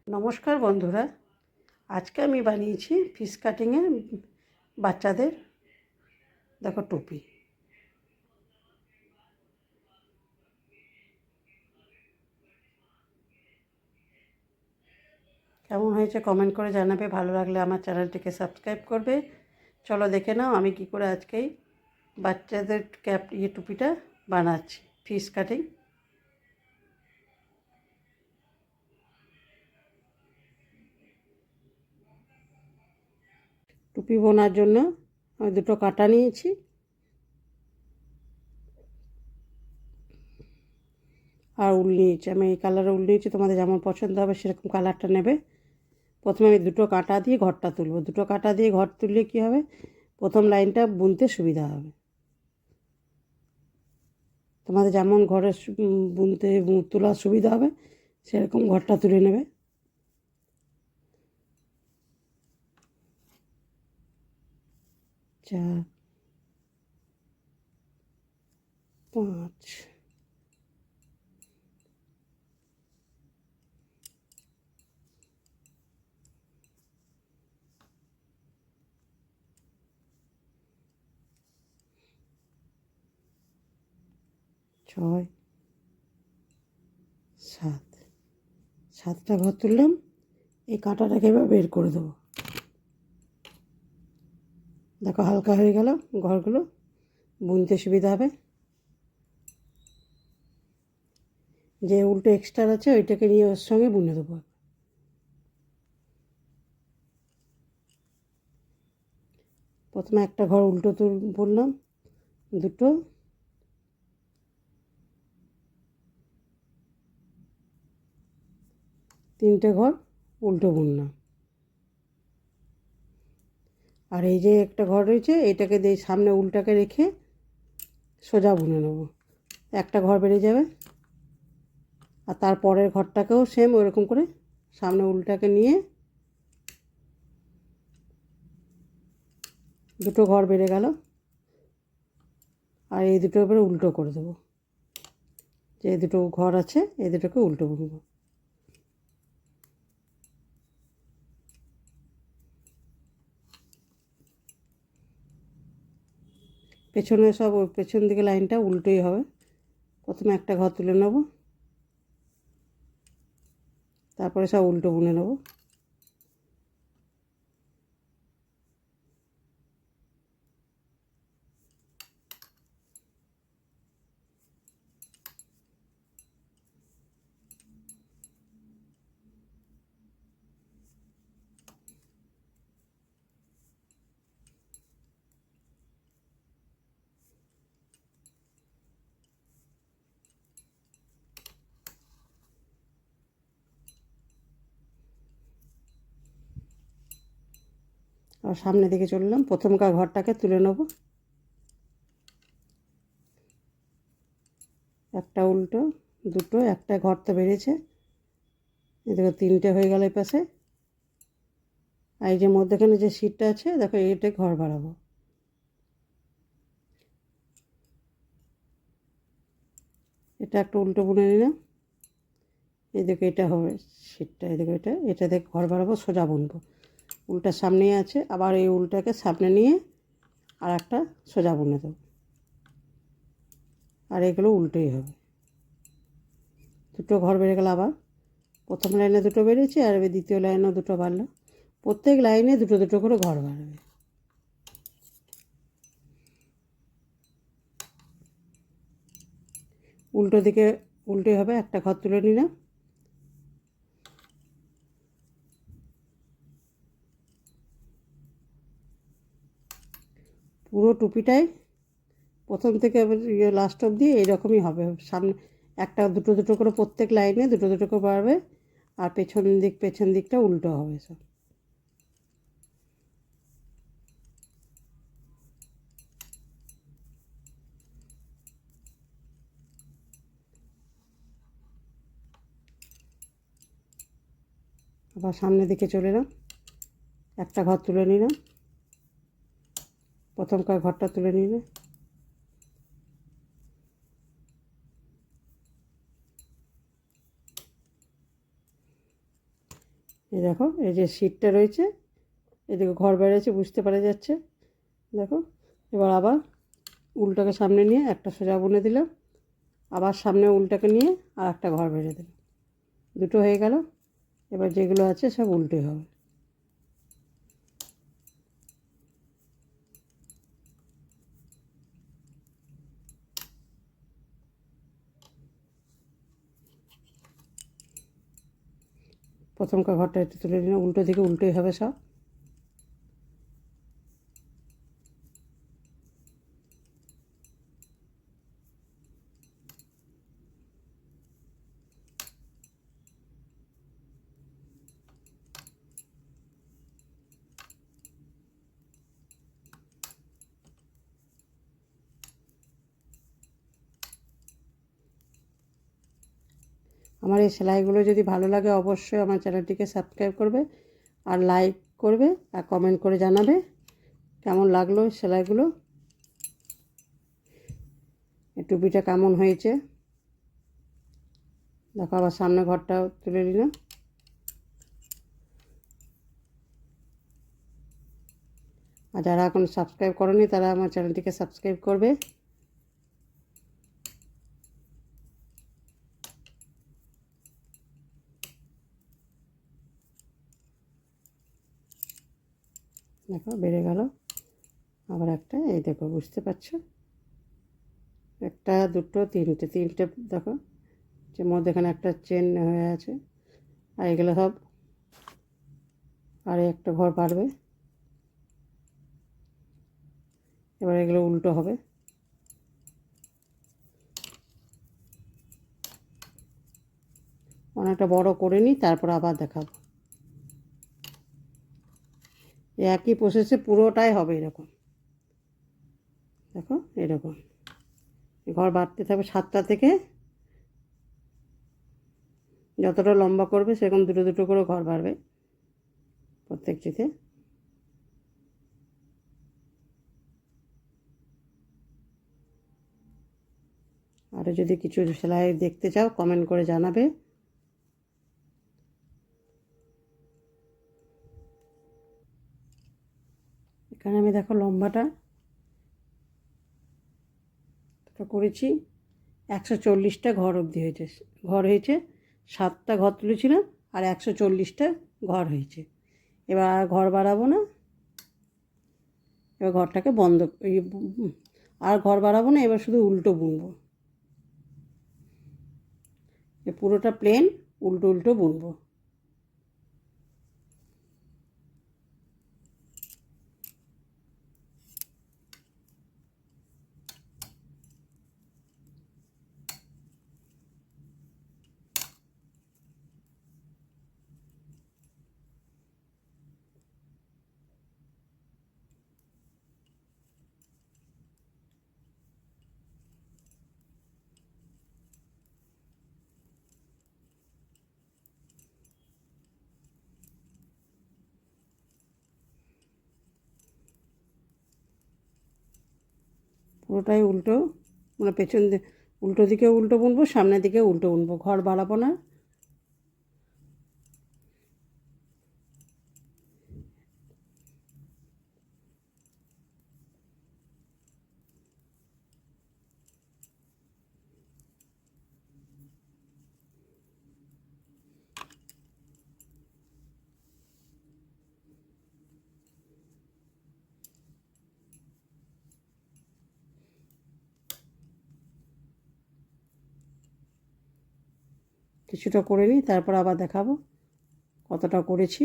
নমস্কার বন্ধুরা, আজকে আমি বানিয়েছি ফিশ কাটিংয়ের বাচ্চাদের দেখো টুপি। কেমন হয়েছে কমেন্ট করে জানাবে, ভালো লাগলে আমার চ্যানেলটিকে সাবস্ক্রাইব করবে। চলো দেখে নাও আমি কি করে আজকেই বাচ্চাদের টুপিটা বানাচ্ছি ফিশ কাটিং। টুপি বোনার জন্য আমি দুটো কাঁটা নিয়েছি, আর উল নিয়েছি। আমি এই কালারের উল নিয়েছি, তোমাদের যেমন পছন্দ হবে সেরকম কালারটা নেবে। প্রথমে আমি দুটো কাঁটা দিয়ে ঘরটা তুলব। দুটো কাঁটা দিয়ে ঘর তুললে কী হবে, প্রথম লাইনটা বুনতে সুবিধা হবে। তোমাদের যেমন ঘরে বুনতে তোলার সুবিধা হবে সেরকম ঘরটা তুলে নেবে। চার, পাঁচ, ছয়, সাত। সাতটা ঘর তুললাম। এই কাঁটাটাকে এবার বের করে দেবো। দেখো হালকা হয়ে গেল ঘরগুলো, বুনতে সুবিধা হবে। যে উল্টো এক্সট্রা আছে ওইটাকে নিয়ে ওর সঙ্গে বুনে দেবো। প্রথমে একটা ঘর উল্টো বুনলাম, দুটো, তিনটে ঘর উল্টো বুনলাম। আর এই যে একটা ঘর রয়েছে এটাকে দিয়ে সামনে উল্টাকে রেখে সোজা বুনে নেব। একটা ঘর বেরিয়ে যাবে। আর তারপরের ঘরটাকেও সেম ওরকম করে সামনে উল্টাকে নিয়ে দুটো ঘর বেড়ে গেল। আর এই দুটো এবারে উল্টো করে দেবো। যে দুটো ঘর আছে এই দুটোকে উল্টো বুনবো। পেছনে সব পেছন দিকে লাইনটা উল্টোই হবে। প্রথমে একটা ঘর তুলে নেব, তারপরে সব উল্টো বুনে নেব। আর সামনের দিকে চললাম, প্রথমকার ঘরটাকে তুলে নেব। একটা উল্টো, দুটো, একটা ঘর তো বেরিয়েছে। এদিকে তিনটে হয়ে গেল এই পাশে। আর এই যে মধ্যখানে যে সিটটা আছে দেখো এইটা ঘর বাড়াবো। এটা একটা উল্টো বুনে নিলাম। এদিকে এটা হবে সিটটা, এদিকে এটা দেখে ঘর বাড়াবো, সোজা বুনবো। উল্টা সামনেই আছে, আবার এই উল্টাকে সামনে নিয়ে আর একটা সোজা বুনে দেবো। আর এগুলো উল্টোই হবে। দুটো ঘর বেড়ে গেল। আবার প্রথম লাইনে দুটো বেরিয়েছে আর এবার দ্বিতীয় লাইনেও দুটো বাড়লো। প্রত্যেক লাইনে দুটো দুটো করে ঘর বাড়বে। উল্টো দিকে উল্টোই হবে। একটা ঘর তুলে নিলাম। পুরো টুপিটাই প্রথম থেকে লাস্ট অবধি এইরকমই হবে। সামনে একটা দুটো দুটো করে প্রত্যেক লাইনে দুটো দুটো করে বাড়বে। আর পেছন দিকটা উল্টো হবে সব। আবার সামনের দিকে চলে এলাম, একটা ঘর তুলে নিলাম। প্রথমকার ঘরটা তুলে নিলে এই দেখো এই যে সিটটা রয়েছে, এদিকে ঘর বেরিয়েছে, বুঝতে পারা যাচ্ছে। দেখো এবার আবার উলটাকে সামনে নিয়ে একটা সোজা বুনে দিলাম, আবার সামনে উলটাকে নিয়ে আর একটা ঘর বেড়ে দিলাম, দুটো হয়ে গেল। এবার যেগুলো আছে সব উল্টে হবে। প্রথমকার ঘরটা একটু তুলে নিলাম, উল্টো দিকে উল্টোই হবে সব। আমার এই সেলাইগুলো যদি ভালো লাগে অবশ্যই আমার চ্যানেলটিকে সাবস্ক্রাইব করবে, আর লাইক করবে, আর কমেন্ট করে জানাবে কেমন লাগলো সেলাইগুলো, এই টুপিটা কেমন হয়েছে। দেখো আবার সামনে ঘরটা তুলে নিলাম। আর যারা এখন সাবস্ক্রাইব করেনি তারা আমার চ্যানেলটিকে সাবস্ক্রাইব করবে। দেখো বেড়ে গেল আবার একটা, এই দেখো বুঝতে পারছো, একটা দুটো তিনটে, তিনটে দেখো যে মধ্যেখানে একটা চেন হয়ে আছে। আর এগুলো সব আর একটা ঘর বাড়বে। এবার এগুলো উল্টো হবে। অনেকটা বড় করে নিই, তারপর আবার দেখাবো। একই প্রসেসে পুরোটাই হবে এরকম। দেখো এরকম ঘর বাড়তে থাকবে, 7টা থেকে যতটা লম্বা করবে সেরকম দুটো দুটো করে ঘর বাড়বে প্রত্যেকটিতে। আরও যদি কিছু সেলাই দেখতে চাও কমেন্ট করে জানাবে। এখানে আমি দেখো লম্বাটা করেছি 140টা ঘর অবধি হয়েছে, ঘর হয়েছে 7টা ঘর তুলেছিলাম আর 140টা ঘর হয়েছে। এবার আর ঘর বাড়াবো না, এবার ঘরটাকে বন্ধ, আর ঘর বাড়াবো না, এবার শুধু উল্টো বুনবো। পুরোটা প্লেন উল্টো উল্টো বুনবো। পুরোটাই উল্টো, মানে পেছন উল্টো দিকে উল্টো বুনবো, সামনের দিকে উল্টো বুনবো, ঘর বাড়াবো না। কিছুটা করে নিই, তারপর আবার দেখাবো কতটা করেছি।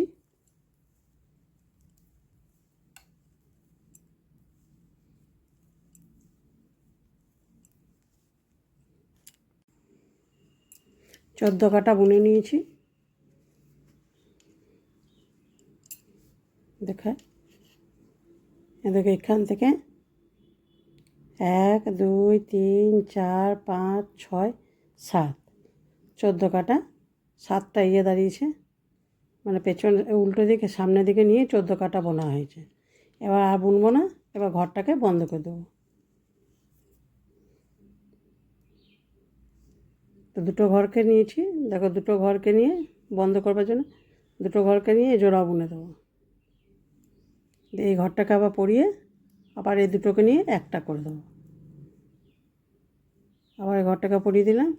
চোদ্দো কাটা বুনে নিয়েছি। দেখায় এদিকে এখান থেকে 1 2 3 4 5 6 7, 14 কাটা, 7টা দাঁড়িয়েছে, মানে পেছন উল্টো দিকে সামনের দিকে নিয়ে 14 কাটা বোনা হয়েছে। এবার আর বুনবো না, এবার ঘরটাকে বন্ধ করে দেবো। তো দুটো ঘরকে নিয়েছি, দেখো দুটো ঘরকে নিয়ে বন্ধ করবার জন্য দুটো ঘরকে নিয়ে জোড়া বুনে দেবো। এই ঘরটাকে আবার পরিয়ে আবার এই দুটোকে নিয়ে একটা করে দেবো। আবার এই ঘরটাকে পরিয়ে দিলাম।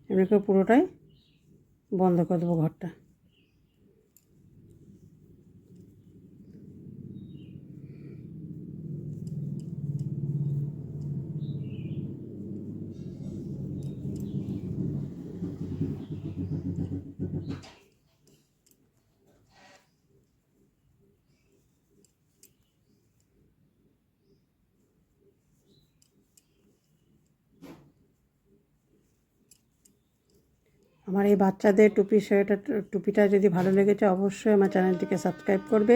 এমনি করে পুরোটাই বন্ধ করে দেবো ঘরটা। আমার এই বাচ্চাদের টুপিটা যদি ভালো লেগেছে অবশ্যই আমার চ্যানেলটিকে সাবস্ক্রাইব করবে,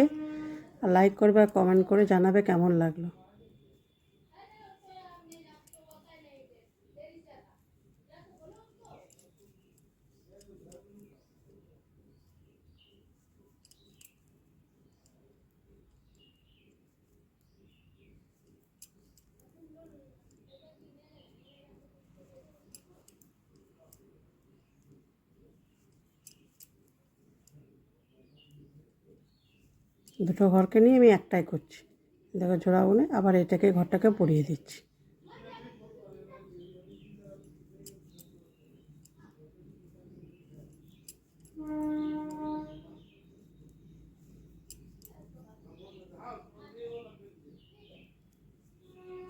আর লাইক করবে, আর কমেন্ট করে জানাবে কেমন লাগলো। দুটো ঘরকে নিয়ে আমি একটাই করছি। দেখো জোড়া বুনে আবার এটাকে ঘরটাকে পরিয়ে দিচ্ছি।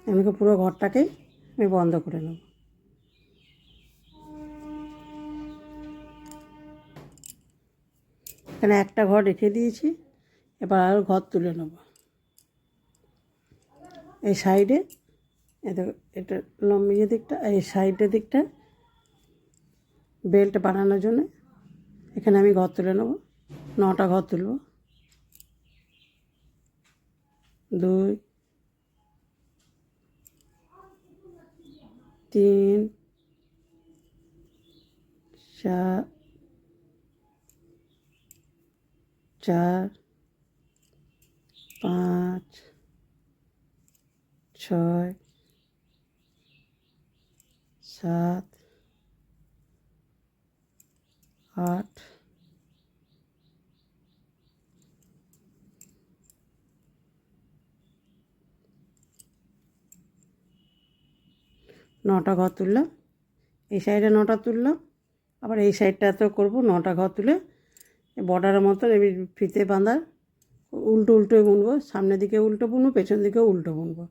এমনি পুরো ঘরটাকেই আমি বন্ধ করে নেব। এখানে একটা ঘর রেখে দিয়েছি, এবার আরও ঘর তুলে নেব। এই সাইডে এটা লম্বিয়ে দিকটা, এই সাইডের দিকটা বেল্ট বানানোর জন্য এখানে আমি ঘর তুলে নেব। 9টা ঘর তুলব। 2 3 4 4 5 6 7 8 9টা ঘর তুললাম। এই সাইডে 9টা তুললাম, আবার এই সাইডটাতেও করব 9টা ঘর তুলে বর্ডারের মতন আমি ফিতে বাঁধার উল্টো উল্টো বুনবো। সামনের দিকে উল্টো বুনবো, পেছন দিকেও উল্টো বুনবো।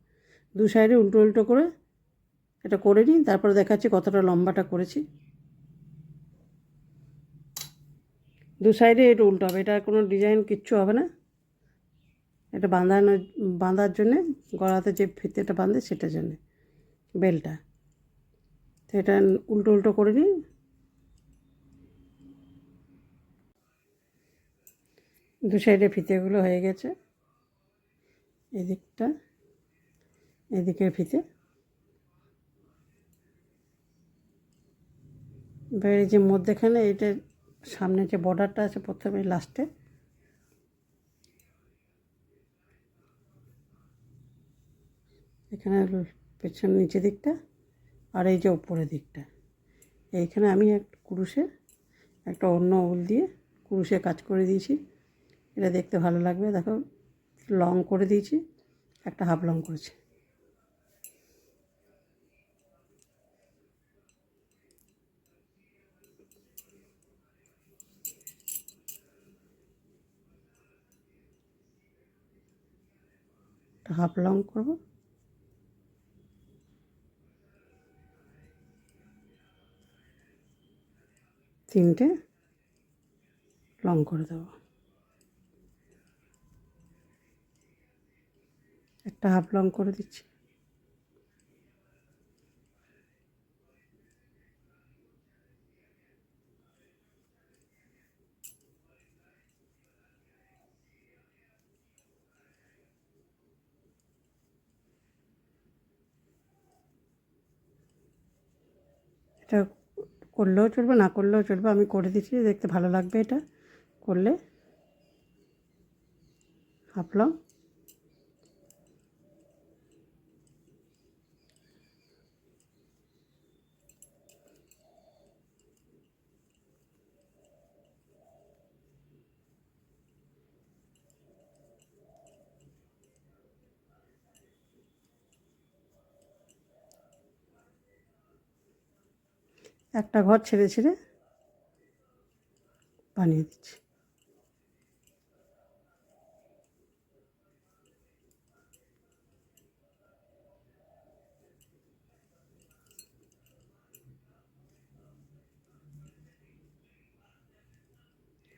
দু সাইডে উল্টো উল্টো করে এটা করে নিই, তারপরে দেখাচ্ছি কতটা লম্বাটা করেছি। দু সাইডে এটা উল্টো হবে, এটা কোনো ডিজাইন কিচ্ছু হবে না। এটা বাঁধার জন্যে, গলাতে যে ফিতেটা বাঁধে সেটার জন্যে, বেলটা। তো এটা উল্টো উল্টো করে নিই। দু সাইডে ফিতেগুলো হয়ে গেছে। এদিকটা, এদিকের ফিতে। এবার এই যে মধ্যেখানে এটা সামনে যে বর্ডারটা আছে প্রথমে লাস্টে, এখানে পেছন নিচের দিকটা, আর এই যে উপরের দিকটা, এইখানে আমি একটা কুরুশে একটা অন্য উল দিয়ে কুরুশে কাজ করে দিয়েছি। এটা দেখতে ভালো লাগবে। দেখো লং করে দিয়েছি, একটা হাফ লং করেছি। একটা হাফ লং করব। তিনটে লং করে দেবো। একটা হাফ লং করে দিচ্ছি। এটা করলেও চলবে, না করলেও চলবে, আমি করে দিচ্ছি, দেখতে ভালো লাগবে এটা করলে। হাফ লং, একটা ঘর ছেড়ে ছেড়ে বানিয়ে দিচ্ছি।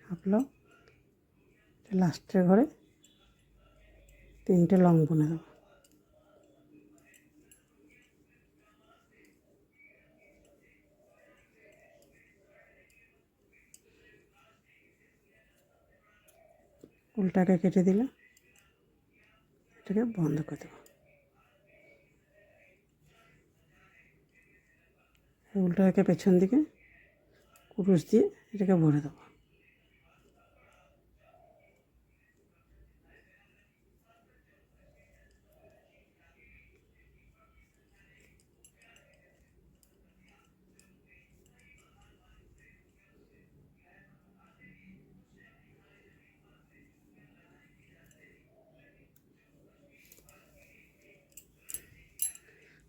ভাবলো লাস্টের ঘরে 3টে লং বুনে দেবো। উলটাকে কেটে দিলে এটাকে বন্ধ করে দেবো। উলটাকে পেছন দিকে কুরুশ দিয়ে এটাকে ভরে দেবো।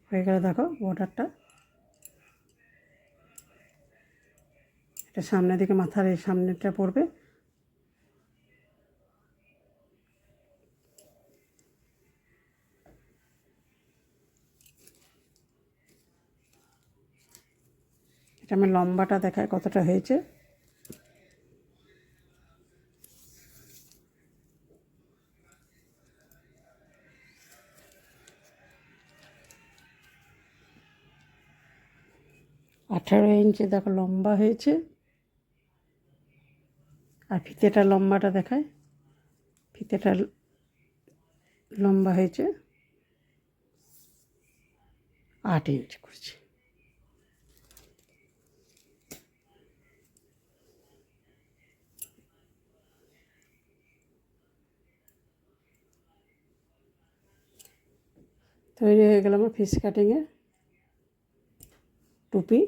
হয়ে গেলে দেখো বর্ডারটা, এটা সামনের দিকে মাথার এই সামনেটা পড়বে। এটা আমি লম্বাটা দেখায় কতটা হয়েছে। আঠারো ইঞ্চি দেখো লম্বা হয়েছে। আর ফিতেটা লম্বাটা দেখায়, ফিতেটা লম্বা হয়েছে 8 ইঞ্চি করছি। তৈরি হয়ে গেল আমার ফিস কাটিংয়ের টুপি।